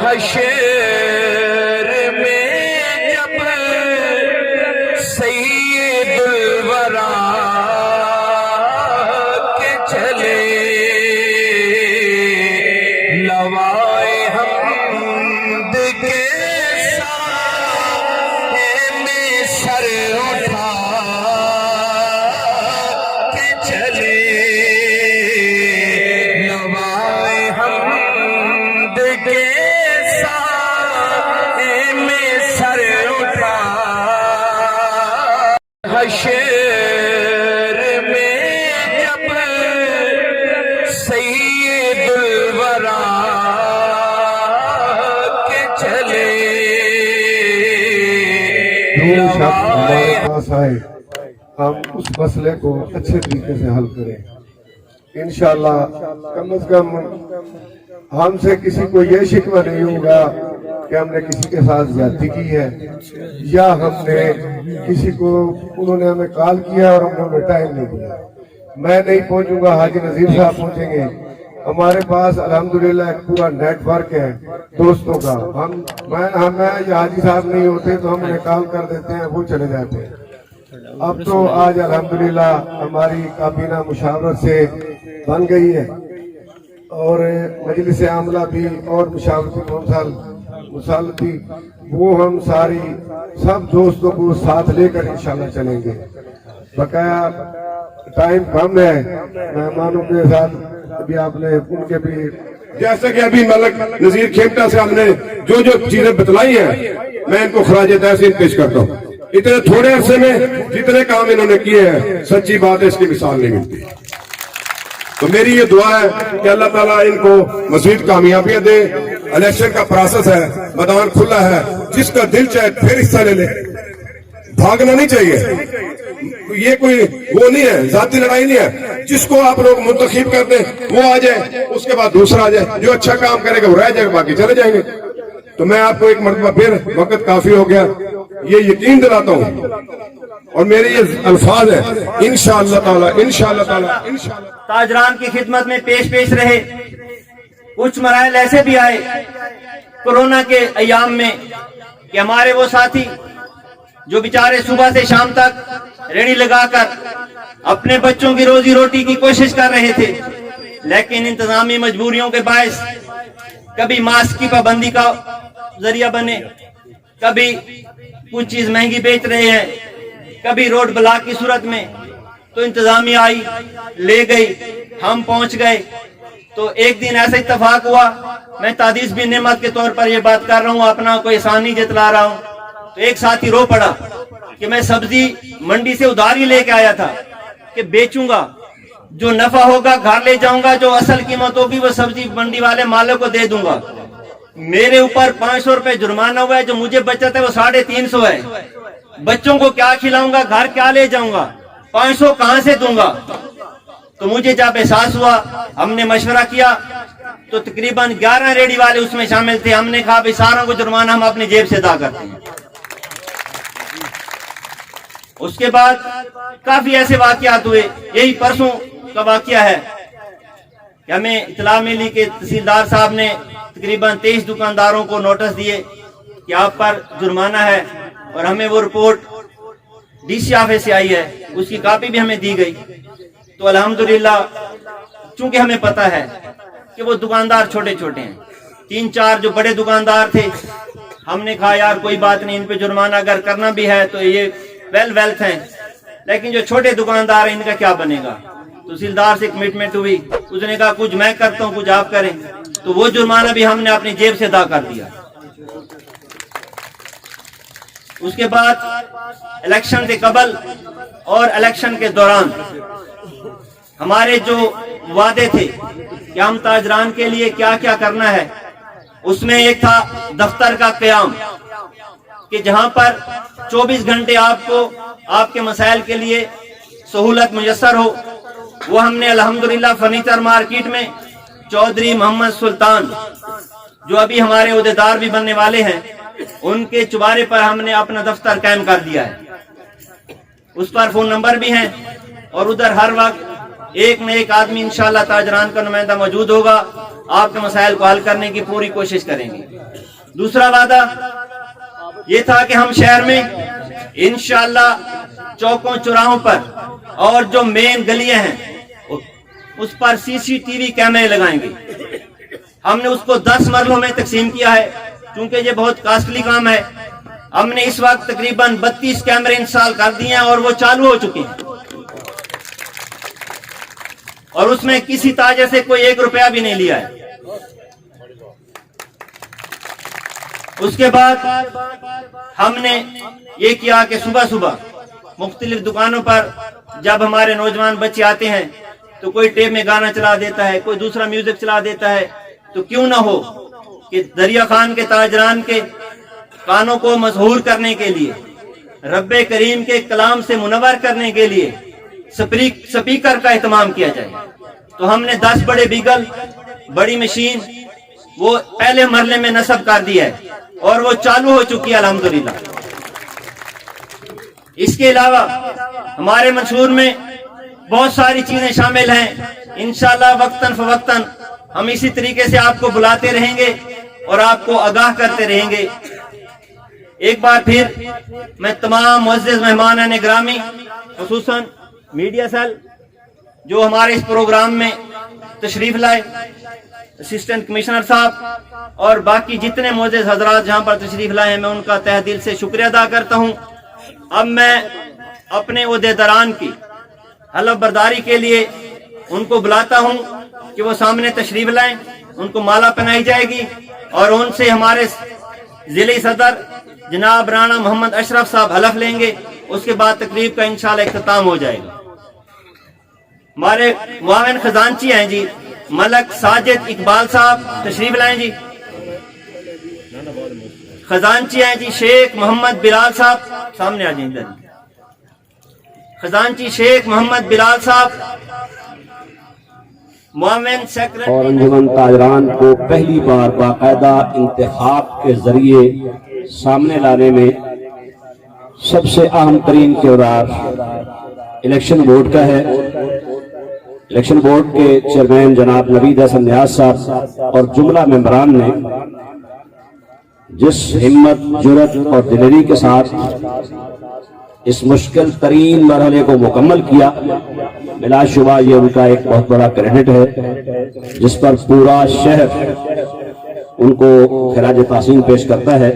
حشر میں جب سید الورا کے چلے لوائے حمد کے سائے میں سر اٹھا کے چلے لوائے حمد کے سائے میں سر اٹھا حشر میں جب سید الورا کے چلے ہمارے پاس آئے ہم اس مسئلے کو اچھے طریقے سے حل کریں انشاءاللہ. کم از کم ہم سے کسی کو یہ شکوہ نہیں ہوگا کہ ہم نے کسی کے ساتھ زیادتی کی ہے یا ہم نے کسی کو انہوں نے ہمیں کال کیا اور ہم نے انہیں ٹائم نہیں دیا. میں نہیں پہنچوں گا، حاجی نذیر صاحب پہنچیں گے. ہمارے پاس الحمدللہ ایک پورا نیٹ ورک ہے دوستوں کا. میں یا حاجی صاحب نہیں ہوتے تو ہم انہیں کال کر دیتے ہیں، وہ چلے جاتے ہیں. اب تو آج الحمدللہ ہماری کابینہ مشاورت سے بن گئی ہے اور مجلس عاملہ بھی اور مشاورتی کونسل مسالتی، وہ ہم ساری سب دوستوں کو ساتھ لے کر انشاءاللہ چلیں گے. بقایا ٹائم کم ہے، مہمانوں کے ساتھ ابھی آپ نے ان کے بھی جیسا کہ ابھی ملک نذیر کھیمٹا سے ہم نے جو چیزیں بتلائی ہیں میں ان کو خراج تحسین پیش کرتا ہوں. اتنے تھوڑے عرصے میں جتنے کام انہوں نے کیے ہیں سچی بات ہے، اس کی مثال نہیں ملتی. تو میری یہ دعا ہے کہ اللہ تعالیٰ ان کو مزید کامیابیاں دے. الیکشن کا پروسیس ہے، میدان کھلا ہے، جس کا دل چاہے پھر حصہ لے لے. بھاگنا نہیں چاہیے، یہ کوئی وہ نہیں ہے، ذاتی لڑائی نہیں ہے. جس کو آپ لوگ منتخب کر دیں وہ آ جائے، اس کے بعد دوسرا آ جائے. جو اچھا کام کرے گا وہ رہ جائے گا، باقی چلے جائیں گے. تو میں آپ کو ایک مرتبہ پھر وقت کافی ہو گیا یہ یقین دلاتا ہوں اور میرے یہ الفاظ ہیں انشاءاللہ تعالی انشاءاللہ تعالی تاجران کی خدمت میں پیش رہے. کچھ مراحل ایسے بھی آئے کورونا کے ایام میں کہ ہمارے وہ ساتھی جو بیچارے صبح سے شام تک ریڑھی لگا کر اپنے بچوں کی روزی روٹی کی کوشش کر رہے تھے، لیکن انتظامی مجبوریوں کے باعث کبھی ماسک کی پابندی کا ذریعہ بنے، کبھی کچھ چیز مہنگی بیچ رہے ہیں، کبھی روڈ بلاک کی صورت میں. تو انتظامیہ آئی، لے گئی، ہم پہنچ گئے. تو ایک دن ایسا اتفاق ہوا، میں تعدیث بھی نعمت کے طور پر یہ بات کر رہا ہوں، اپنا کوئی احسان نہیں جتلا رہا ہوں. تو ایک ساتھی رو پڑا کہ میں سبزی منڈی سے ادھاری لے کے آیا تھا کہ بیچوں گا، جو نفع ہوگا گھر لے جاؤں گا، جو اصل قیمت ہوگی وہ سبزی منڈی والے مالک کو دے دوں گا. میرے اوپر 500 روپے جرمانہ ہوا ہے، جو مجھے بچت ہے وہ 350 ہے. بچوں کو کیا کھلاؤں گا، گھر کیا لے جاؤں گا، 500 کہاں سے دوں گا؟ تو مجھے جب احساس ہوا، ہم نے مشورہ کیا تو تقریباً 11 ریڑھی والے اس میں شامل تھے. ہم نے کہا بھائی ساروں کو جرمانہ ہم اپنی جیب سے ادا کرتے ہیں. اس کے بعد کافی ایسے واقعات ہوئے. یہی پرسوں کا واقعہ ہے کہ ہمیں اطلاع ملی کہ تحصیلدار صاحب نے تقریباً 23 دکانداروں کو نوٹس دیے کہ آپ پر جرمانہ ہے، اور ہمیں وہ رپورٹ ڈی سی آفس سے آئی ہے، اس کی کاپی بھی ہمیں دی گئی. تو الحمدللہ چونکہ ہمیں پتہ ہے کہ وہ دکاندار چھوٹے چھوٹے ہیں، 3-4 جو بڑے دکاندار تھے، ہم نے کہا یار کوئی بات نہیں، ان پہ جرمانہ اگر کرنا بھی ہے تو یہ ویلتھ ہیں، لیکن جو چھوٹے دکاندار ہیں ان کا کیا بنے گا؟ تحصیلدار سے کمٹمنٹ ہوئی، اس نے کہا کچھ میں کرتا ہوں کچھ آپ کریں. تو وہ جرمانہ بھی ہم نے اپنی جیب سے ادا کر دیا. اس کے بعد الیکشن سے قبل اور الیکشن کے دوران ہمارے جو وعدے تھے کہ ہم تاجران کے لیے کیا کیا کرنا ہے، اس میں ایک تھا دفتر کا قیام، کہ جہاں پر 24 گھنٹے آپ کو آپ کے مسائل کے لیے سہولت میسر ہو. وہ ہم نے الحمدللہ فرنیچر مارکیٹ میں چودھری محمد سلطان جو ابھی ہمارے عہدیدار بھی بننے والے ہیں، ان کے چبارے پر ہم نے اپنا دفتر قائم کر دیا ہے. اس پر فون نمبر بھی ہیں اور ادھر ہر وقت ایک نہ ایک آدمی انشاءاللہ تاجران کا نمائندہ موجود ہوگا. آپ کے مسائل کو حل کرنے کی پوری کوشش کریں گے. दूसरा वादा ये था कि हम शहर में इंशाअल्लाह चौकों चौराहों पर और जो मेन गलियां हैं उस पर सीसीटीवी कैमरे लगाएंगे। हमने उसको 10 मरलों में तकसीम किया है, क्योंकि ये बहुत कॉस्टली काम है। हमने इस वक्त तकरीबन 32 कैमरे इंस्टॉल कर दिए हैं और वो चालू हो चुके हैं, और उसमें किसी ताजे से कोई 1 रुपया भी नहीं लिया है। उसके बाद हमने ये किया कि सुबह सुबह मुख्तलिफ दुकानों पर जब हमारे नौजवान बच्चे आते हैं तो कोई टेप में गाना चला देता है, कोई दूसरा म्यूजिक चला देता है, तो क्यों ना हो कि दरिया खान के ताजरान के कानों को मशहूर करने के लिए, रब्बे करीम के कलाम से मुनव्वर करने के लिए स्पीकर का इत्माम किया जाए। तो हमने 10 बड़े बीगल, बड़ी मशीन वो पहले मरले में नस्ब कर दिया है और वो चालू हो चुकी है अल्हम्दुलिल्लाह। इसके अलावा हमारे मंशूर में बहुत सारी चीजें शामिल हैं। इंशाअल्लाह वक्तन फवक्तन हम इसी तरीके से आपको बुलाते रहेंगे और आपको आगाह करते रहेंगे। एक बार फिर मैं तमाम मुअज़्ज़िज़ मेहमान ग्रामी, खुसूसन मीडिया सेल जो हमारे इस प्रोग्राम में तशरीफ लाए, असिस्टेंट कमिश्नर साहब और बाकी जितने मुअज़्ज़िज़ हजरात जहां पर तशरीफ लाए हैं, मैं उनका तहे दिल से शुक्रिया अदा करता हूं। अब मैं अपने ओहदेदारान की हलफ बर्दारी के लिए उनको बुलाता हूं कि वो सामने तशरीफ लाएं, उनको माला पहनाई जाएगी और उनसे हमारे जिले सदर जनाब राणा मोहम्मद अशरफ साहब हलफ लेंगे। उसके बाद तकरीब का इंशाअल्लाह इख्तिताम हो जाएगा। हमारे मुआविन खजांची हैं जी मलक साजिद इकबाल साहब, तशरीफ लाएं जी। खजांची हैं जी शेख मोहम्मद बिलाल साहब, सामने आ जाए इधर। खजांची शेख मोहम्मद बिलाल साहब, मुआविन सेक्रेटरी। और अंजुमन ताजरान को पहली बार बाकायदा इंतखाब के जरिए सामने लाने में सबसे अहम तरीन किरदार इलेक्शन बोर्ड का है। इलेक्शन बोर्ड के चेयरमैन जनाब नवीद हसन नियाज साहब और जुमला मेंबरान ने जिस हिम्मत, जुर्रत और दिलेरी के साथ इस मुश्किल तरीन मरहले को मुकम्मल किया, बिलाशुबा ये उनका एक बहुत बड़ा क्रेडिट है, जिस पर पूरा शहर उनको खिराज तासीम पेश करता है।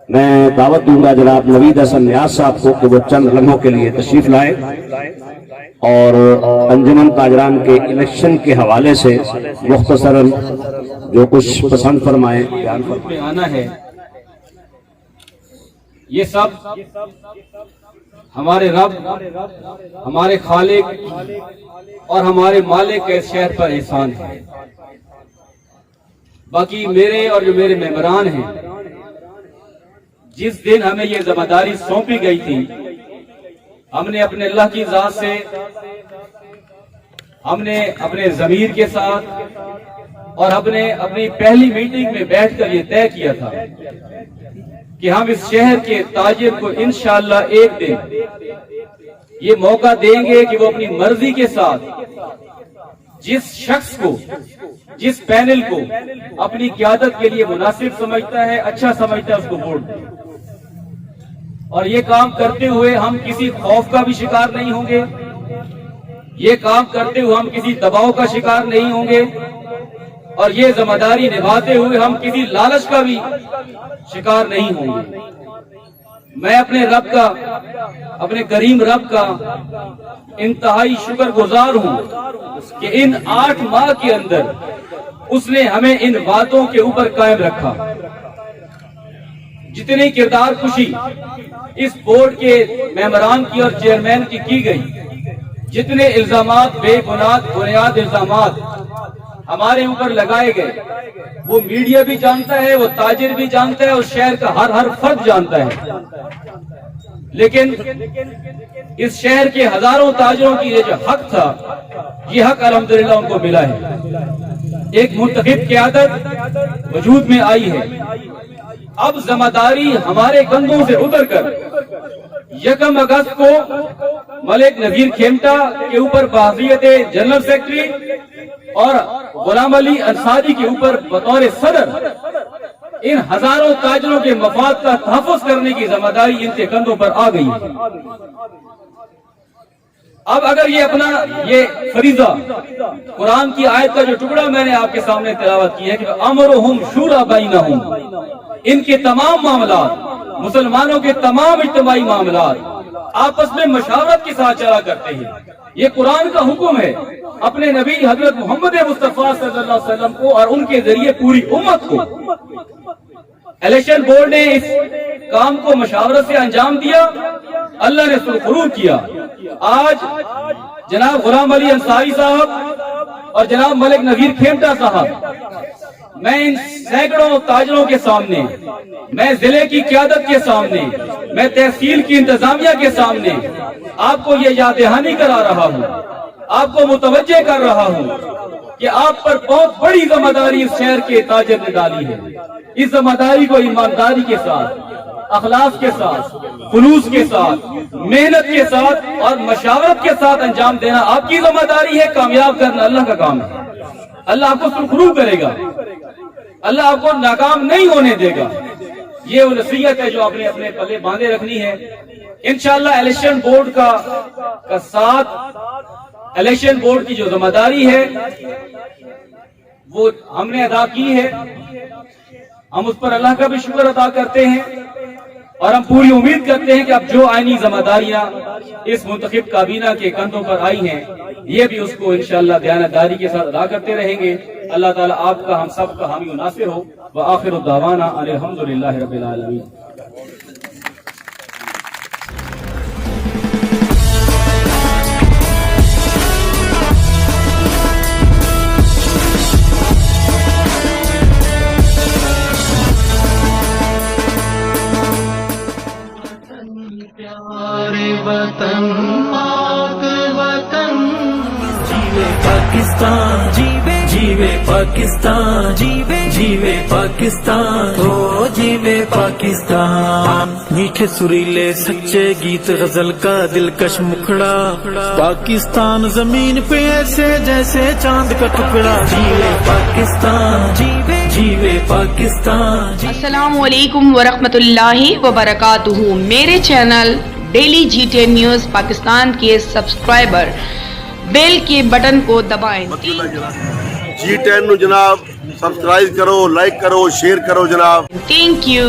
मैं दावत दूंगा जनाब नवीद हसन नियाज साहब को कि वो चंद लम्हों के लिए तशरीफ लाए और अंजुमन ताजरान के इलेक्शन के हवाले से मुख्तसरन जो कुछ पसंद फरमाए बयान में आना है। ये सब हमारे रब, हमारे खालिक और हमारे मालिक के शहर पर एहसान है। बाकी मेरे और जो मेरे मेंबरान हैं, जिस दिन हमें ये जिम्मेदारी सौंपी गई थी, हमने अपने अल्लाह की जात से, हमने अपने ज़मीर के साथ और अपनी पहली मीटिंग में बैठकर ये तय किया था कि हम इस शहर के ताजिर को इंशाअल्लाह एक दिन ये मौका देंगे कि वो अपनी मर्जी के साथ जिस शख्स को, जिस पैनल को अपनी क़यादत के लिए मुनासिब समझता है, अच्छा समझता है, उसको वोट दें। और ये काम करते हुए हम किसी खौफ का भी शिकार नहीं होंगे, ये काम करते हुए हम किसी दबाव का शिकार नहीं होंगे, और ये जिम्मेदारी निभाते हुए हम किसी लालच का भी शिकार नहीं होंगे। मैं अपने रब का, अपने करीम रब का इंतहाई शुक्रगुजार हूं कि इन 8 माह के अंदर उसने हमें इन बातों के ऊपर कायम रखा। जितनी किरदार खुशी इस बोर्ड के मेंबरान की और चेयरमैन की गई, जितने इल्जामात, बुनियाद इल्जामात हमारे ऊपर लगाए गए, वो मीडिया भी जानता है, वो ताजिर भी जानता है, और शहर का हर फर्द जानता है। लेकिन इस शहर के हजारों ताजिरों की ये जो हक था, ये हक अल्हम्दुलिल्लाह उनको मिला है। एक मुंतखब क़यादत वजूद में आई है। अब जिम्मेदारी हमारे कंधों से उतरकर 1 अगस्त को मलिक नजीर खेमटा के ऊपर बाज़ियत जनरल सेक्रेटरी और गुलाम अली अंसारी के ऊपर बतौर सदर इन हजारों ताजरों के मफाद का तहफ़्फ़ुज़ करने की जिम्मेदारी इनके कंधों पर आ गई है। अब अगर ये अपना ये फरीजा कुरान की आयत का जो टुकड़ा मैंने आपके सामने तिलावत की है कि अमरुहुम शूरा बैनहुम, इनके तमाम मामलात, मुसलमानों के तमाम इज्तिमाई मामलात आपस में मशावरत के साथ चला करते हैं। ये कुरान का हुक्म है अपने नबी हजरत मोहम्मद मुस्तफा सल्लल्लाहु अलैहि वसल्लम को और उनके जरिए पूरी उम्मत को। इलेक्शन बोर्ड ने इस काम को मशावरत से अंजाम दिया, अल्लाह ने सुरखरू किया। आज जनाब गुलाम अली अंसारी साहब और जनाब मलिक नजीर खेमटा साहब, मैं इन सैकड़ों ताजरों के सामने, मैं जिले की क्यादत के सामने, मैं तहसील की इंतजामिया के सामने आपको ये याद दहानी करा रहा हूँ, आपको मुतवज्जे कर रहा हूँ कि आप पर बहुत बड़ी जिम्मेदारी इस शहर के ताजर ने डाली है। इस जिम्मेदारी को ईमानदारी के साथ, अखलास के साथ, खुलूस के साथ, मेहनत के साथ और मशावरत के साथ अंजाम देना आपकी जिम्मेदारी है। कामयाब करना अल्लाह का काम है। अल्लाह आपको सुरखरू करेगा, अल्लाह आपको नाकाम नहीं होने देगा। ये वो नसीहत है जो आपने अपने पल्ले बांधे रखनी है। इंशाअल्लाह इलेक्शन बोर्ड का साथ, इलेक्शन बोर्ड की जो जिम्मेदारी है वो हमने अदा की है। हम उस पर अल्लाह का भी शुक्र अदा करते हैं और हम पूरी उम्मीद करते हैं कि अब जो आईनी जिम्मेदारियां इस मुंतखब काबीना के कंधों पर आई हैं, ये भी उसको इंशाअल्लाह दयानतदारी के साथ अदा करते रहेंगे। अल्लाह ताला आपका, हम सब का हामी नासिर हो। व आखिरु दावाना अल्हम्दुलिल्लाहि रब्बिल आलमीन। प्यारे वतन, पाक वतन, जीवे पाकिस्तान, जीवे पाकिस्तान, जीवे पाकिस्तान, ओ जीवे पाकिस्तान। मीठे सुरीले सच्चे गीत गजल का दिलकश मुखड़ा, पाकिस्तान जमीन पे ऐसे जैसे चांद का टुकड़ा। जीवे पाकिस्तान, जीवे पाकिस्तान। अस्सलामु अलैकुम वरहमतुल्लाहि वबरकातुहू। मेरे channel daily G10 news Pakistan के सब्सक्राइबर बेल के बटन को दबाएं। G10 ਨੂੰ ਜਨਾਬ ਸਬਸਕ੍ਰਾਈਬ ਕਰੋ, ਲਾਈਕ ਕਰੋ, ਸ਼ੇਅਰ ਕਰੋ ਜਨਾਬ। Thank you.